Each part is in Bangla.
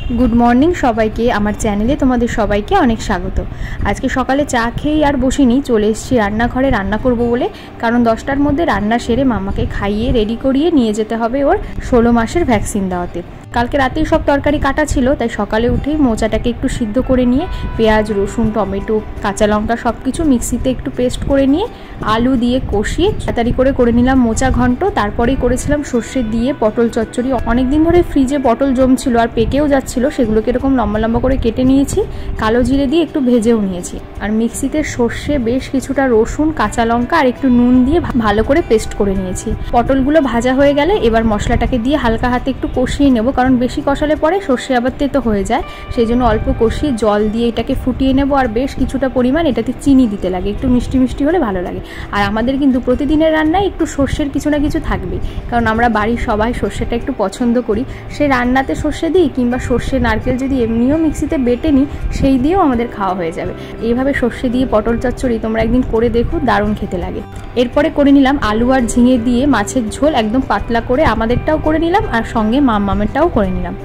गुड मर्निंग सबाइके आमार चैनेले तोमादेर सबाइके अनेक स्वागत। आज के सकाले चा खेये आर बसिनी, चले एसेछि रान्नाघरे रान्ना करबो बोले, कारण 10टार मध्य रान्ना सेरे मामाके खाइये रेडी करिये निये जेते हबे ओर 16 मासेर भैक्सिन देওয়াতে। কালকে রাতেই সব তরকারি কাটা ছিল, তাই সকালে উঠেই মোচাটাকে একটু সিদ্ধ করে নিয়ে পেঁয়াজ রসুন টমেটো কাঁচা লঙ্কা সব কিছু মিক্সিতে একটু পেস্ট করে নিয়ে আলু দিয়ে কষিয়ে তাড়াতাড়ি করে নিলাম মোচা ঘন্ট। তারপরেই করেছিলাম সর্ষে দিয়ে পটল চচ্চড়ি। অনেক দিন ধরে ফ্রিজে পটল জমছিল আর পেকেও যাচ্ছিল, সেগুলোকে এরকম লম্বা লম্বা করে কেটে নিয়েছি, কালো জিরে দিয়ে একটু ভেজেও নিয়েছি। আর মিক্সিতে সর্ষে বেশ কিছুটা রসুন কাঁচা লঙ্কা আর একটু নুন দিয়ে ভালো করে পেস্ট করে নিয়েছি। পটলগুলো ভাজা হয়ে গেলে এবার মশলাটাকে দিয়ে হালকা হাতে একটু কষিয়ে নেব, কারণ বেশি কষালে পরে সর্ষে আবার তেতো হয়ে যায়, সেই জন্য অল্প কষিয়ে জল দিয়ে এটাকে ফুটিয়ে নেব। আর বেশ কিছুটা পরিমাণ এটাতে চিনি দিতে লাগে, একটু মিষ্টি মিষ্টি হলে ভালো লাগে। আর আমাদের কিন্তু প্রতিদিনের রান্নায় একটু সর্ষের কিছু না কিছু থাকবেই, কারণ আমরা বাড়ির সবাই সর্ষেটা একটু পছন্দ করি। সে রান্নাতে সর্ষে দিই কিংবা সর্ষে নারকেল যদি এমনিও মিক্সিতে বেটে নিই, সেই দিয়েও আমাদের খাওয়া হয়ে যাবে। এইভাবে সর্ষে দিয়ে পটল চচ্চড়ি তোমরা একদিন করে দেখো, দারুণ খেতে লাগে। এরপরে করে নিলাম আলু আর ঝিঙে দিয়ে মাছের ঝোল, একদম পাতলা করে আমাদেরটাও করে নিলাম আর সঙ্গে মামামেরটাও করে নিলাম।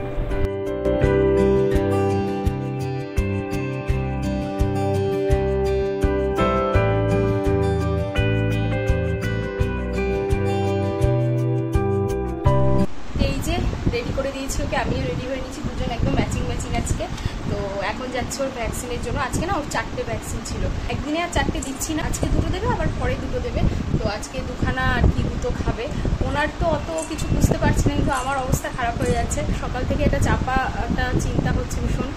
रेडी করে দিয়েছি ওকে, আমিও রেডি হয়ে নিয়েছি, দুজন একদম ম্যাচিং ম্যাচিং আজকে। তো এখন যাচ্ছে ওর ভ্যাকসিনের জন্য। আজকে না ওর 4টে ভ্যাকসিন ছিল, একদিনে আর 4টে দিচ্ছি না, আজকে 2টো দেবে আবার পরে 2টো দেবে। তো আজকে দুখানা আর কি 2টো খাবে। ওনার তো অত কিছু বুঝতে পারছি না, কিন্তু আমার অবস্থা খারাপ হয়ে যাচ্ছে। সকাল থেকে এটা চাপা একটা চিন্তা হচ্ছে ভীষণ।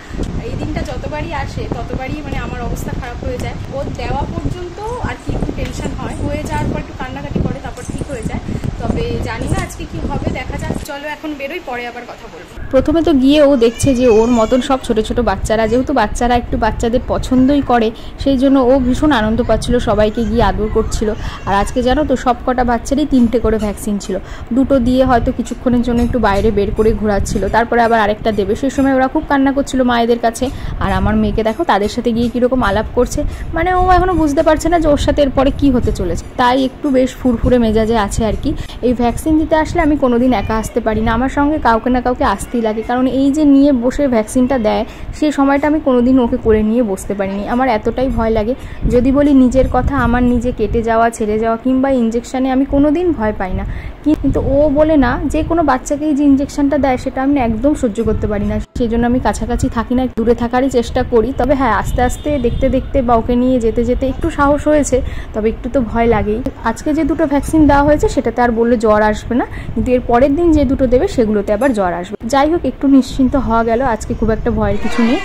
এই দিনটা যতবারই আসে ততবারই মানে আমার অবস্থা খারাপ হয়ে যায়। ওর দেওয়া পর্যন্ত আর কি একটু টেনশন হয়, হয়ে যাওয়ার পর একটু কান্নাকাটি করে, তারপর ঠিক হয়ে যায়। তবে জানি না আজকে কি হবে, দেখা যাক। চলো এখন বেরোই, পরে আবার কথা বলবো। প্রথমে তো গিয়ে ও দেখছে যে ওর মতন সব ছোট ছোট বাচ্চারা, যেহেতু বাচ্চারা একটু বাচ্চাদের পছন্দই করে, সেই জন্য ও ভীষণ আনন্দ পাচ্ছিল, সবাইকে গিয়ে আদর করছিল। আর আজকে জানো তো সব কটা বাচ্চারই 3টে করে ভ্যাকসিন ছিল। 2টো দিয়ে হয়তো কিছুক্ষণের জন্য একটু বাইরে বের করে ঘোরাচ্ছিল, তারপরে আবার আরেকটা দেবে। সেই সময় ওরা খুব কান্না করছিল মায়েদের কাছে। আর আমার মেয়েকে দেখো তাদের সাথে গিয়ে কীরকম আলাপ করছে, মানে ও এখনও বুঝতে পারছে না যে ওর সাথে এরপরে কী হতে চলেছে, তাই একটু বেশ ফুরফুরে মেজাজে আছে আর কি। এই ভ্যাকসিন দিতে আসলে আমি কোনোদিন একা আসতে পারি না, আমার সঙ্গে কাউকে না কাউকে আসতেই লাগে, কারণ এই যে নিয়ে বসে ভ্যাকসিনটা দেয় সেই সময়টা আমি কোনোদিন ওকে করে নিয়ে বসতে পারিনি। আমার এতটাই ভয় লাগে। যদি বলি নিজের কথা, আমার নিজে কেটে যাওয়া ছেড়ে যাওয়া কিংবা ইঞ্জেকশানে আমি কোনোদিন ভয় পাই না, কিন্তু ও বলে না যে কোনো বাচ্চাকেই যে ইঞ্জেকশনটা দেয় সেটা আমি একদম সহ্য করতে পারি না, সেই জন্য আমি কাছাকাছি থাকি না, দূরে থাকারই চেষ্টা করি। তবে হ্যাঁ, আস্তে আস্তে দেখতে দেখতে বা ওকে নিয়ে যেতে যেতে একটু সাহস হয়েছে, তবে একটু তো ভয় লাগেই। আজকে যে 2টো ভ্যাকসিন দেওয়া হয়েছে সেটাতে আর বললে জ্বর আসবে না, কিন্তু এর পরের দিন যে 2টো দেবে সেগুলোতে আবার জ্বর আসবে। যাই হোক, একটু নিশ্চিন্ত হওয়া গেল, আজকে খুব একটা ভয়ের কিছু নেই।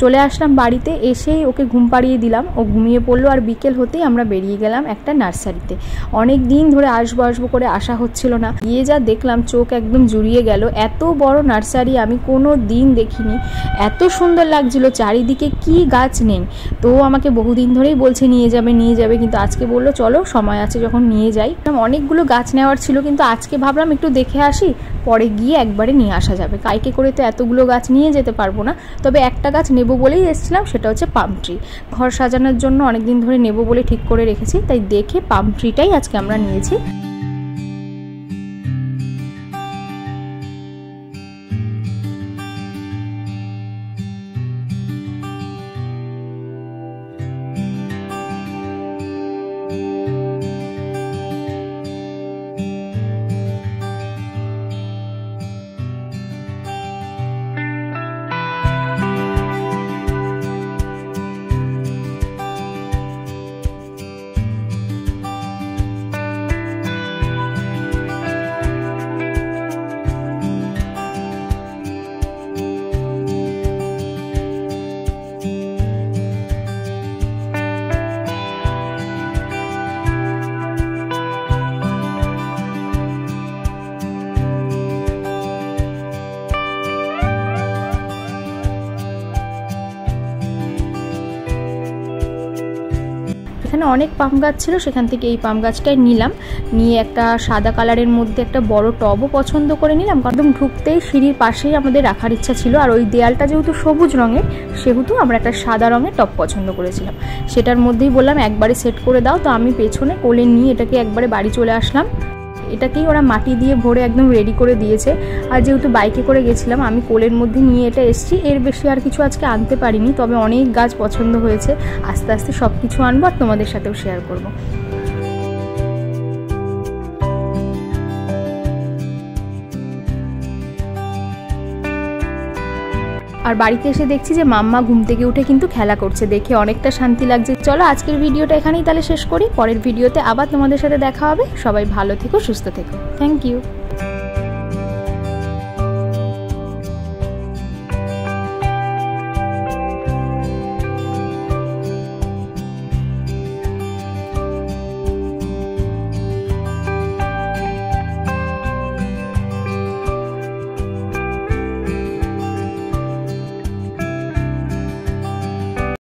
চলে আসলাম বাড়িতে, এসেই ওকে ঘুম পাড়িয়ে দিলাম, ও ঘুমিয়ে পড়লো। আর বিকেল হতেই আমরা বেরিয়ে গেলাম একটা নার্সারিতে। অনেক দিন ধরে আসবো করে আসা হচ্ছিল না, গিয়ে যা দেখলাম চোখ একদম জুড়িয়ে গেল। এত বড় নার্সারি আমি কোনো দিন দেখিনি, এত সুন্দর লাগছিল, চারিদিকে কি গাছ নেই। তো আমাকে বহুদিন ধরেই বলছে নিয়ে যাবে, কিন্তু আজকে বললো চলো সময় আছে যখন নিয়ে যাই। অনেকগুলো গাছ নেওয়ার ছিল, কিন্তু আজকে ভাবলাম একটু দেখে আসি, পরে গিয়ে একবারে নিয়ে আসা যাবে। কাইকে করে তো এতগুলো গাছ নিয়ে যেতে পারবো না, তবে একটা গাছ নেব বলেই এসেছিলাম, সেটা হচ্ছে পাম ট্রি। ঘর সাজানোর জন্য অনেকদিন ধরে নেব বলে ঠিক করে রেখেছি, তাই দেখে পাম ট্রিটাই আজকে আমরা নিয়েছি। এখানে অনেক পাম গাছ ছিল, সেখান থেকে এই পাম গাছটাই নিলাম, নিয়ে একটা সাদা কালারের মধ্যে একটা বড় টবও পছন্দ করে নিলাম। একদম ঢুকতেই সিঁড়ির পাশেই আমাদের রাখার ইচ্ছা ছিল, আর ওই দেয়ালটা যেহেতু সবুজ রঙের সেহেতু আমরা একটা সাদা রঙের টব পছন্দ করেছিলাম। সেটার মধ্যেই বললাম একবারে সেট করে দাও, তো আমি পেছনে কোলে নিয়ে এটাকে একবারে বাড়ি চলে আসলাম। এটাকেই ওরা মাটি দিয়ে ভরে একদম রেডি করে দিয়েছে, আর যেহেতু বাইকে করে গেছিলাম আমি কোলের মধ্যে নিয়ে এটা এসেছি। এর বেশি আর কিছু আজকে আনতে পারিনি, তবে অনেক গাছ পছন্দ হয়েছে। আস্তে আস্তে সব কিছু আনবো আর তোমাদের সাথেও শেয়ার করবো। আর বাড়িতে এসে দেখছি যে মাম্মা ঘুম থেকে উঠে কিন্তু খেলা করছে, দেখে অনেকটা শান্তি লাগছে। চলো আজকের ভিডিওটা এখানেই তাহলে শেষ করি, পরের ভিডিওতে আবার তোমাদের সাথে দেখা হবে। সবাই ভালো থেকো, সুস্থ থেকো। Thank you.